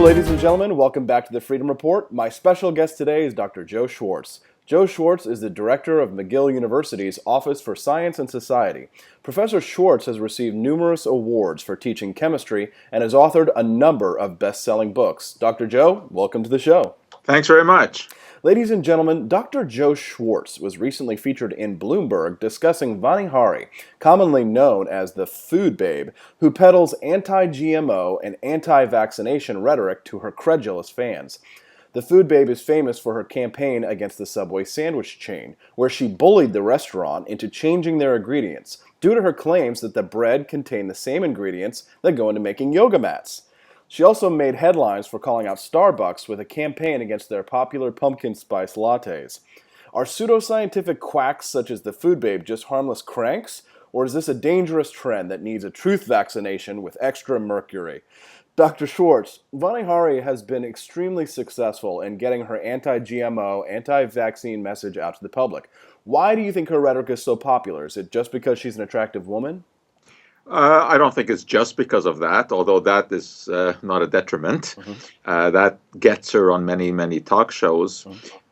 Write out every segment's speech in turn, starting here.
ladies and gentlemen. Welcome back to the Freedom Report. My special guest today is Dr. Joe Schwartz. Joe Schwartz is the Director of McGill University's Office for Science and Society. Professor Schwartz has received numerous awards for teaching chemistry and has authored a number of best-selling books. Dr. Joe, welcome to the show. Thanks very much. Ladies and gentlemen, Dr. Joe Schwartz was recently featured in Bloomberg discussing Vani Hari, commonly known as the food babe, who peddles anti-GMO and anti-vaccination rhetoric to her credulous fans. The food babe is famous for her campaign against the Subway sandwich chain, where she bullied the restaurant into changing their ingredients due to her claims that the bread contained the same ingredients that go into making yoga mats. She also made headlines for calling out Starbucks with a campaign against their popular pumpkin spice lattes. Are pseudoscientific quacks such as the food babe just harmless cranks, or is this a dangerous trend that needs a truth vaccination with extra mercury? Dr. Schwartz, Vani Hari has been extremely successful in getting her anti-GMO, anti-vaccine message out to the public. Why do you think her rhetoric is so popular? Is it just because she's an attractive woman? I don't think it's just because of that, although that is not a detriment. That gets her on many, many talk shows.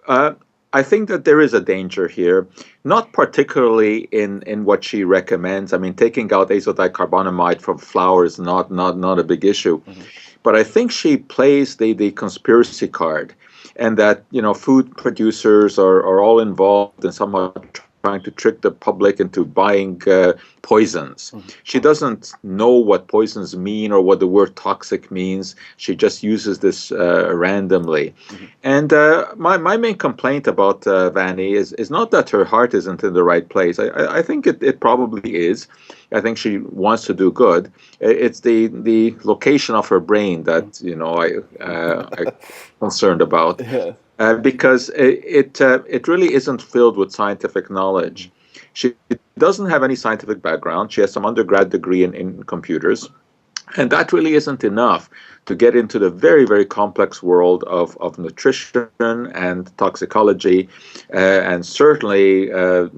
I think that there is a danger here, not particularly in what she recommends. I mean, taking out azodicarbonamide from flour is not a big issue. But I think she plays the conspiracy card, and that, you know, food producers are all involved in somewhat trying to trick the public into buying poisons. She doesn't know what poisons mean or what the word toxic means. She just uses this randomly. And my main complaint about Vani is not that her heart isn't in the right place. I think it probably is. I think she wants to do good. It's the location of her brain that, you know, I'm concerned about. Because it really isn't filled with scientific knowledge. She doesn't have any scientific background. She has some undergrad degree in computers. And that really isn't enough to get into the very, very complex world of nutrition and toxicology and certainly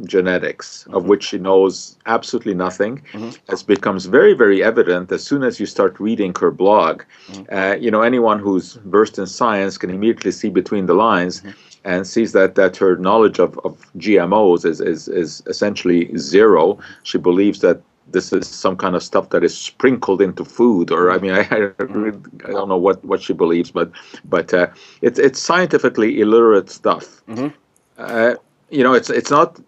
genetics, of which she knows absolutely nothing. As becomes very, very evident as soon as you start reading her blog. You know, anyone who's versed in science can immediately see between the lines and sees that her knowledge of GMOs is essentially zero. She believes that this is some kind of stuff that is sprinkled into food, or I mean, I don't know what she believes, but it's scientifically illiterate stuff. You know, it's not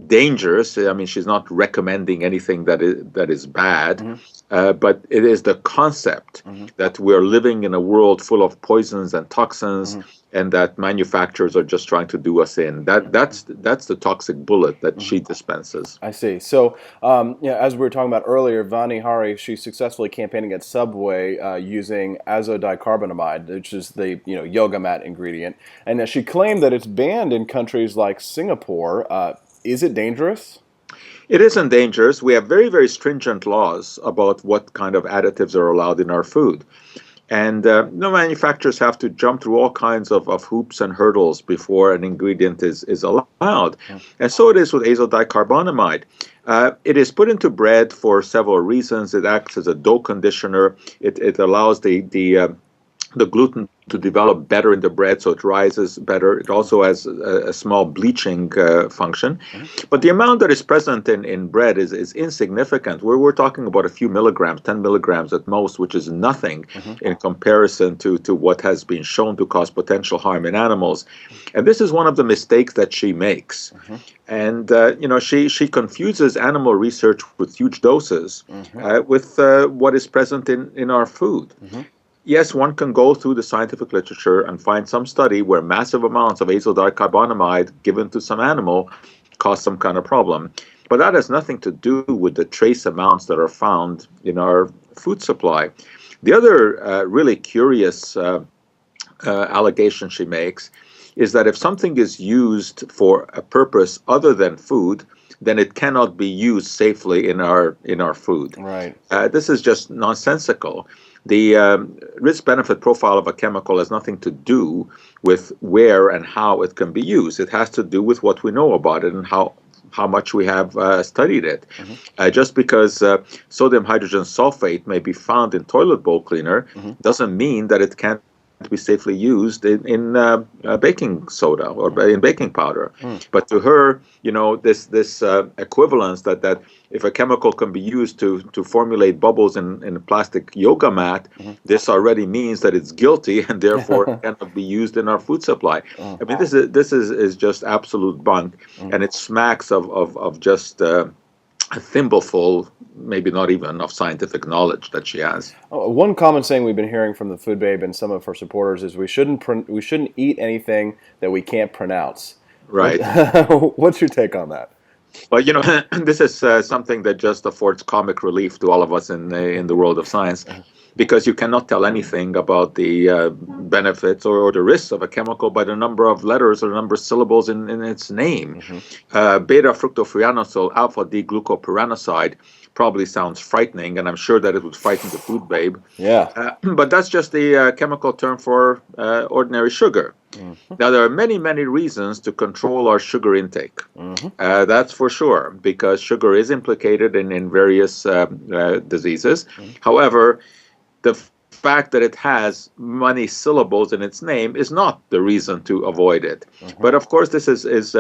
dangerous. I mean, she's not recommending anything that is bad, but it is the concept that we're living in a world full of poisons and toxins, and that manufacturers are just trying to do us in. That's the toxic bullet that she dispenses. I see. So, as we were talking about earlier, Vani Hari, she successfully campaigned against Subway using azodicarbonamide, which is the yoga mat ingredient, and she claimed that it's banned in countries like Singapore. Is it dangerous? It isn't dangerous. We have very, very stringent laws about what kind of additives are allowed in our food. And no manufacturers have to jump through all kinds of hoops and hurdles before an ingredient is allowed. And so it is with azodicarbonamide. It is put into bread for several reasons. It acts as a dough conditioner. It allows the gluten to develop better in the bread, so it rises better. It also has a small bleaching function. But the amount that is present in bread is insignificant. We're talking about a few milligrams, 10 milligrams at most, which is nothing in comparison to what has been shown to cause potential harm in animals. And this is one of the mistakes that she makes. And, she confuses animal research with huge doses with what is present in our food. Yes, one can go through the scientific literature and find some study where massive amounts of azodicarbonamide given to some animal cause some kind of problem. But that has nothing to do with the trace amounts that are found in our food supply. The other really curious allegation she makes is that if something is used for a purpose other than food, then it cannot be used safely in our food. Right. This is just nonsensical. The risk-benefit profile of a chemical has nothing to do with where and how it can be used. It has to do with what we know about it and how much we have studied it. Just because sodium hydrogen sulfate may be found in toilet bowl cleaner doesn't mean that it can't to be safely used in baking soda or in baking powder. But to her, this equivalence that if a chemical can be used to formulate bubbles in a plastic yoga mat, this already means that it's guilty and therefore cannot be used in our food supply. I mean, this is just absolute bunk, and it smacks of just a thimbleful, maybe not even, of scientific knowledge that she has. One common saying we've been hearing from the food babe and some of her supporters is we shouldn't eat anything that we can't pronounce. Right. What's your take on that? Well, this is something that just affords comic relief to all of us in the world of science, because you cannot tell anything about the benefits or the risks of a chemical by the number of letters or the number of syllables in its name. Beta fructofuranosyl alpha D-glucopyranoside probably sounds frightening, and I'm sure that it would frighten the food babe. Yeah. But that's just the chemical term for ordinary sugar. Now, there are many, many reasons to control our sugar intake. That's for sure, because sugar is implicated in various diseases. However, the fact that it has many syllables in its name is not the reason to avoid it. But of course, this is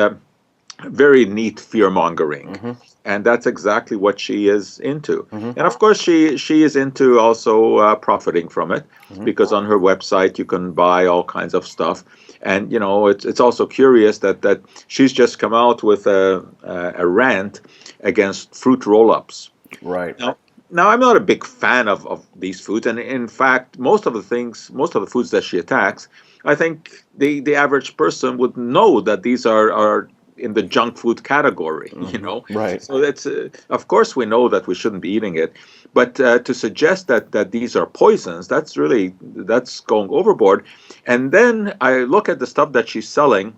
very neat fear-mongering. And that's exactly what she is into. And of course, she is into also profiting from it, because on her website you can buy all kinds of stuff. And it's also curious that she's just come out with a rant against fruit roll-ups. Right. Now, I'm not a big fan of these foods, and in fact, most of the foods that she attacks, I think the average person would know that these are in the junk food category, Right. So that's of course we know that we shouldn't be eating it, but to suggest that these are poisons, that's going overboard. And then I look at the stuff that she's selling,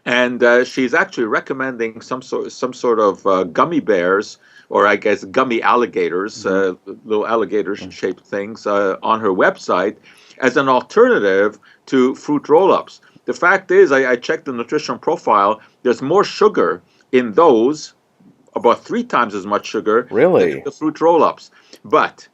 and she's actually recommending some sort of gummy bears, or I guess gummy alligators, little alligator-shaped things on her website as an alternative to fruit roll-ups. The fact is, I checked the nutrition profile. There's more sugar in those, about 3 times as much sugar than in the fruit roll-ups. But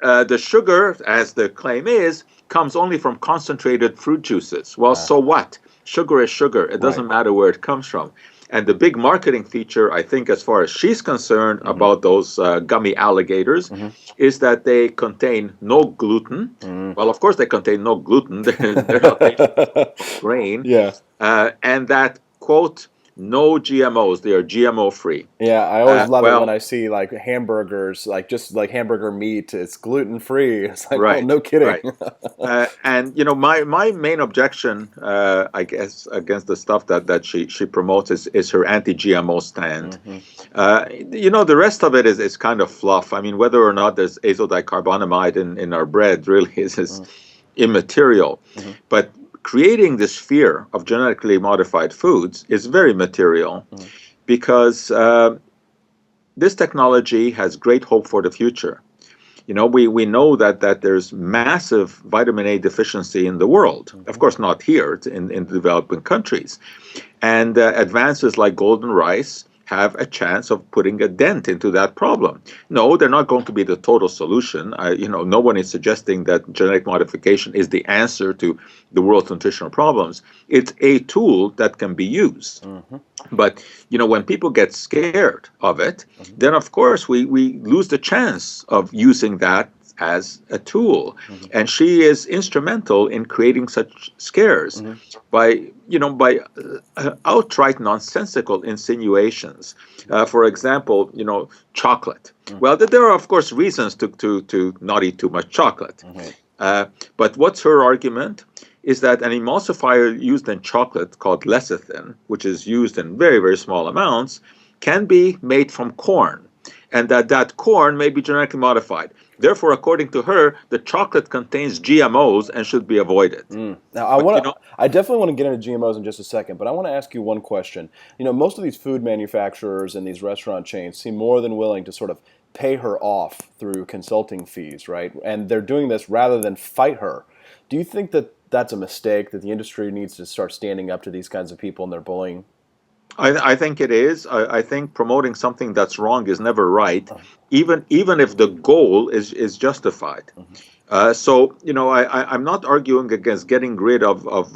the sugar, as the claim is, comes only from concentrated fruit juices. Well, so what? Sugar is sugar. It doesn't matter where it comes from. And the big marketing feature, I think, as far as she's concerned about those gummy alligators, is that they contain no gluten. Well, of course, they contain no gluten. They're not made of grain. Yeah. And that, quote, no GMOs. They are GMO free. Yeah, I always love it when I see like hamburgers, like just like hamburger meat, it's gluten free. It's like, oh, no kidding. Right. And my main objection, I guess, against the stuff that she promotes is her anti-GMO stand. The rest of it is kind of fluff. I mean, whether or not there's azodicarbonamide in our bread really is immaterial. But creating this fear of genetically modified foods is very material, because this technology has great hope for the future. We know that there's massive vitamin A deficiency in the world. Of course, not here, it's in the developing countries. And advances like golden rice have a chance of putting a dent into that problem. No, they're not going to be the total solution. No one is suggesting that genetic modification is the answer to the world's nutritional problems. It's a tool that can be used. But, when people get scared of it, then of course we lose the chance of using that as a tool. And she is instrumental in creating such scares by outright nonsensical insinuations. For example, chocolate. Well, there are of course reasons to not eat too much chocolate. But what's her argument is that an emulsifier used in chocolate called lecithin, which is used in very, very small amounts, can be made from corn, and that corn may be genetically modified. Therefore, according to her, the chocolate contains GMOs and should be avoided. Now, I definitely want to get into GMOs in just a second, but I want to ask you one question. Most of these food manufacturers and these restaurant chains seem more than willing to sort of pay her off through consulting fees, right? And they're doing this rather than fight her. Do you think that that's a mistake, that the industry needs to start standing up to these kinds of people and their bullying? I think it is. I think promoting something that's wrong is never right, even if the goal is justified. So, I'm not arguing against getting rid of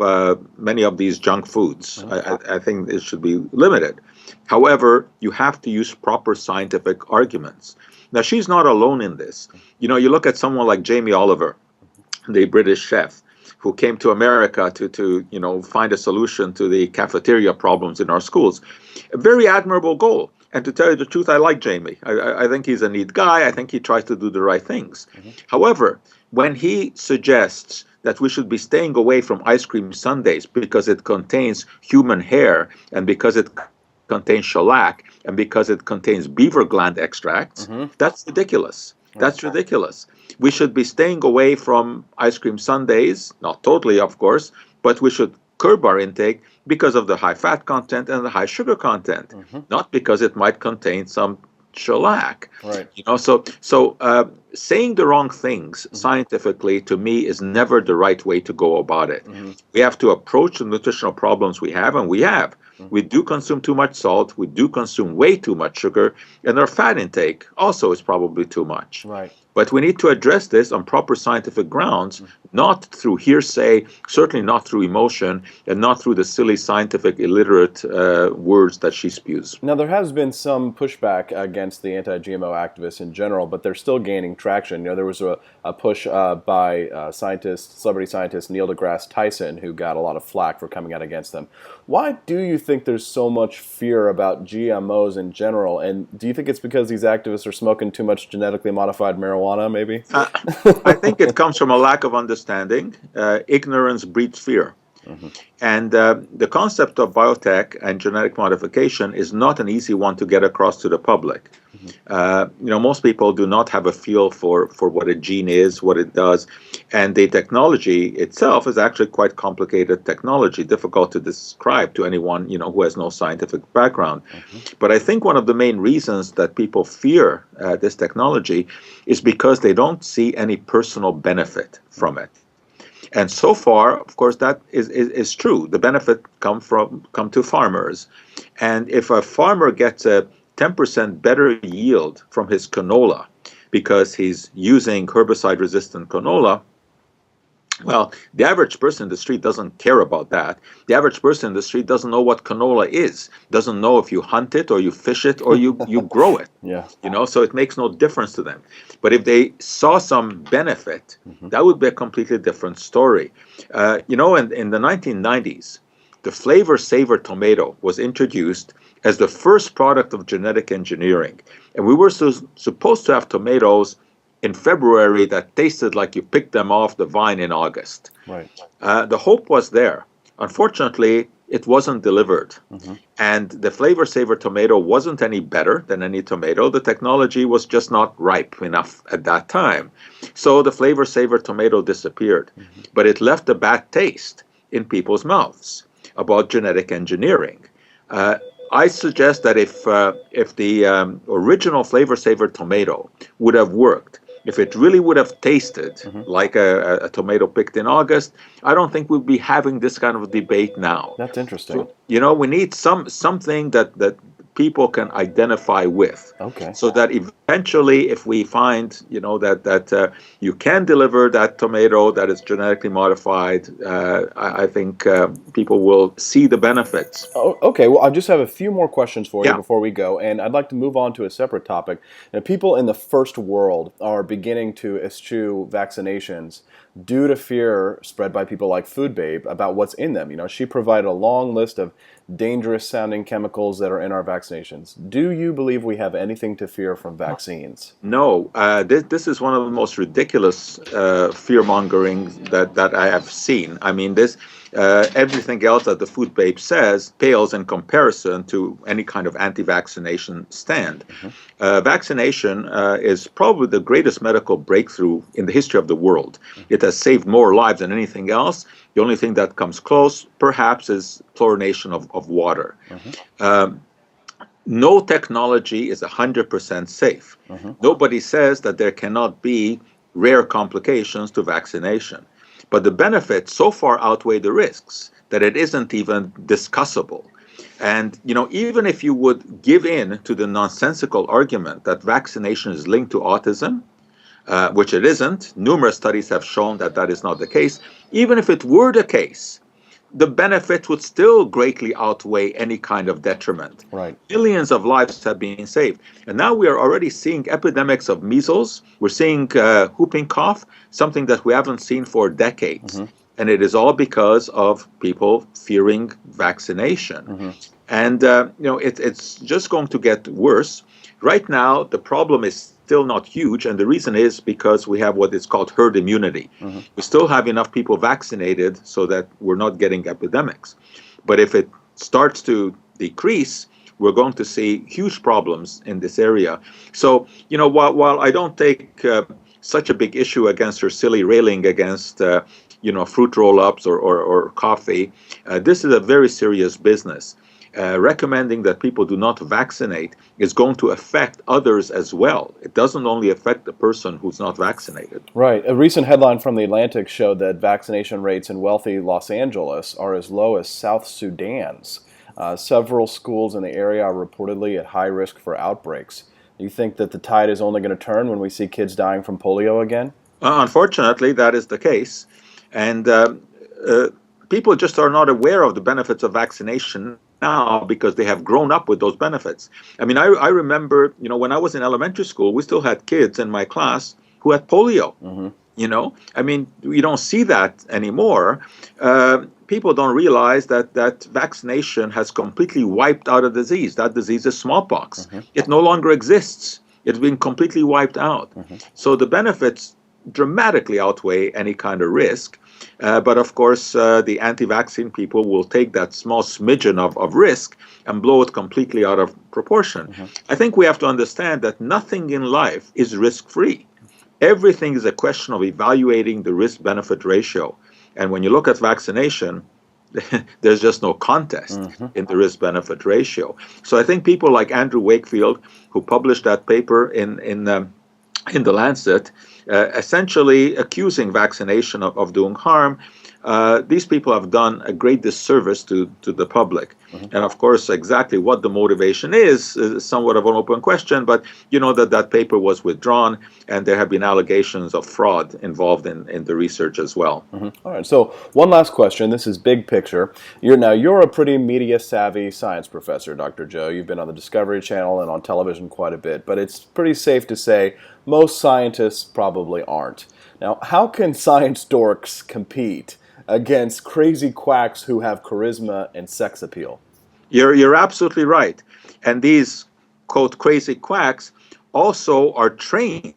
many of these junk foods. I think it should be limited. However, you have to use proper scientific arguments. Now, she's not alone in this. You look at someone like Jamie Oliver, the British chef, who came to America to find a solution to the cafeteria problems in our schools. A very admirable goal. And to tell you the truth, I like Jamie. I think he's a neat guy. I think he tries to do the right things. However, when he suggests that we should be staying away from ice cream sundaes because it contains human hair and because it contains shellac and because it contains beaver gland extracts, that's ridiculous. That's ridiculous. We should be staying away from ice cream sundaes, not totally, of course, but we should curb our intake because of the high fat content and the high sugar content, not because it might contain some shellac. Right. So saying the wrong things scientifically, to me, is never the right way to go about it. We have to approach the nutritional problems we have, and we have. We do consume too much salt. We do consume way too much sugar, and our fat intake also is probably too much. Right. But we need to address this on proper scientific grounds, not through hearsay, certainly not through emotion, and not through the silly scientific illiterate words that she spews. Now, there has been some pushback against the anti-GMO activists in general, but they're still gaining traction. There was a push by celebrity scientist Neil deGrasse Tyson, who got a lot of flack for coming out against them. Why do you think there's so much fear about GMOs in general? And do you think it's because these activists are smoking too much genetically modified marijuana, maybe? I think it comes from a lack of understanding. Ignorance breeds fear. And the concept of biotech and genetic modification is not an easy one to get across to the public. Most people do not have a feel for what a gene is, what it does, and the technology itself is actually quite complicated technology, difficult to describe to anyone who has no scientific background. But I think one of the main reasons that people fear this technology is because they don't see any personal benefit from it. And so far, of course, that is true. The benefit come to farmers. And if a farmer gets a 10% better yield from his canola because he's using herbicide-resistant canola, well, the average person in the street doesn't care about that. The average person in the street doesn't know what canola is, doesn't know if you hunt it or you fish it or you grow it. Yeah. So it makes no difference to them. But if they saw some benefit, that would be a completely different story. In the 1990s, the flavor saver tomato was introduced as the first product of genetic engineering. And we were supposed to have tomatoes in February that tasted like you picked them off the vine in August. Right. The hope was there. Unfortunately, it wasn't delivered. And the flavor saver tomato wasn't any better than any tomato. The technology was just not ripe enough at that time. So the flavor saver tomato disappeared. But it left a bad taste in people's mouths about genetic engineering. I suggest that if the original flavor saver tomato would have worked, if it really would have tasted like a tomato picked in August, I don't think we'd be having this kind of debate now. That's interesting. So, we need something that people can identify with. Okay. So that eventually, if we find, that you can deliver that tomato that is genetically modified, I think people will see the benefits. Oh, okay. Well, I just have a few more questions for you Yeah. before we go, and I'd like to move on to a separate topic. Now, people in the first world are beginning to eschew vaccinations due to fear spread by people like Food Babe about what's in them. She provided a long list of dangerous-sounding chemicals that are in our vaccinations. Do you believe we have anything to fear from vaccines? No, this is one of the most ridiculous fear-mongering that I have seen. I mean, everything else that the Food Babe says pales in comparison to any kind of anti-vaccination stand. Vaccination is probably the greatest medical breakthrough in the history of the world. It has saved more lives than anything else. The only thing that comes close, perhaps, is chlorination of water. No technology is 100% safe. Nobody says that there cannot be rare complications to vaccination. But the benefits so far outweigh the risks that it isn't even discussable. And, even if you would give in to the nonsensical argument that vaccination is linked to autism, which it isn't, numerous studies have shown that that is not the case. Even if it were the case, the benefit would still greatly outweigh any kind of detriment. Right. Millions of lives have been saved. And now we are already seeing epidemics of measles. We're seeing whooping cough, something that we haven't seen for decades. And it is all because of people fearing vaccination. And, it's just going to get worse. Right now, the problem is still not huge, and the reason is because we have what is called herd immunity. We still have enough people vaccinated so that we're not getting epidemics. But if it starts to decrease, we're going to see huge problems in this area. So, while I don't take such a big issue against her silly railing against fruit roll-ups or coffee, this is a very serious business. Recommending that people do not vaccinate is going to affect others as well. It doesn't only affect the person who's not vaccinated. Right. A recent headline from The Atlantic showed that vaccination rates in wealthy Los Angeles are as low as South Sudan's. Several schools in the area are reportedly at high risk for outbreaks. Do you think that the tide is only going to turn when we see kids dying from polio again? Unfortunately, that is the case. And people just are not aware of the benefits of vaccination now because they have grown up with those benefits. I mean, I remember, when I was in elementary school, we still had kids in my class who had polio. I mean, we don't see that anymore. People don't realize that vaccination has completely wiped out a disease. That disease is smallpox. It no longer exists. It's been completely wiped out. So the benefits dramatically outweigh any kind of risk. But of course, the anti-vaccine people will take that small smidgen of risk and blow it completely out of proportion. I think we have to understand that nothing in life is risk-free. Everything is a question of evaluating the risk-benefit ratio. And when you look at vaccination, there's just no contest in the risk-benefit ratio. So I think people like Andrew Wakefield, who published that paper in the Lancet, essentially accusing vaccination of doing harm, these people have done a great disservice to the public. And of course, exactly what the motivation is somewhat of an open question, but that paper was withdrawn, and there have been allegations of fraud involved in the research as well. All right, so one last question. This is big picture. You're a pretty media-savvy science professor, Dr. Joe. You've been on the Discovery Channel and on television quite a bit, but it's pretty safe to say most scientists probably aren't. Now, how can science dorks compete against crazy quacks who have charisma and sex appeal? You're absolutely right. And these, quote, crazy quacks also are trained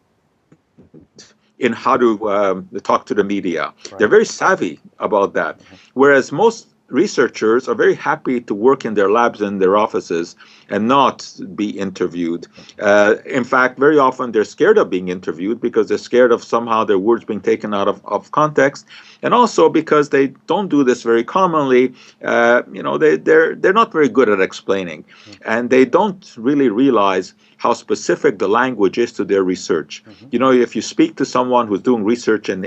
in how to talk to the media. They're very savvy about that. Whereas most researchers are very happy to work in their labs and their offices and not be interviewed. In fact, very often they're scared of being interviewed because they're scared of somehow their words being taken out of context, and also because they don't do this very commonly. They're not very good at explaining, and they don't really realize how specific the language is to their research. If you speak to someone who's doing research in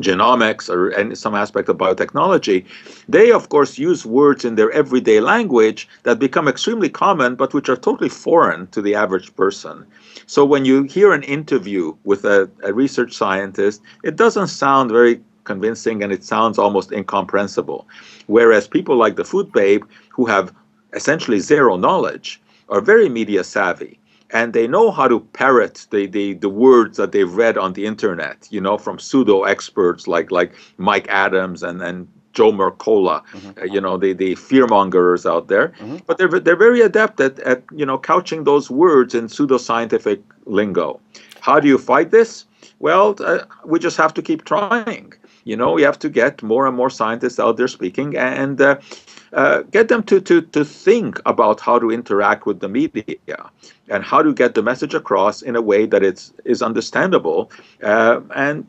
genomics or any some aspect of biotechnology, they of course use words in their everyday language that become extremely common but which are totally foreign to the average person. So when you hear an interview with a research scientist, it doesn't sound very convincing and it sounds almost incomprehensible. Whereas people like the Food Babe, who have essentially zero knowledge, are very media savvy. And they know how to parrot the words that they've read on the internet, from pseudo experts like Mike Adams and Joe Mercola, the fearmongers out there. But they're very adept at couching those words in pseudoscientific lingo. How do you fight this? Well, we just have to keep trying. We have to get more and more scientists out there speaking and get them to think about how to interact with the media and how to get the message across in a way that is understandable and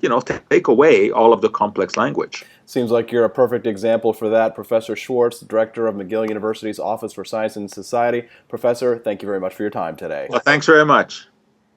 take away all of the complex language. Seems like you're a perfect example for that. Professor Schwartz, Director of McGill University's Office for Science and Society. Professor, thank you very much for your time today. Well, thanks very much.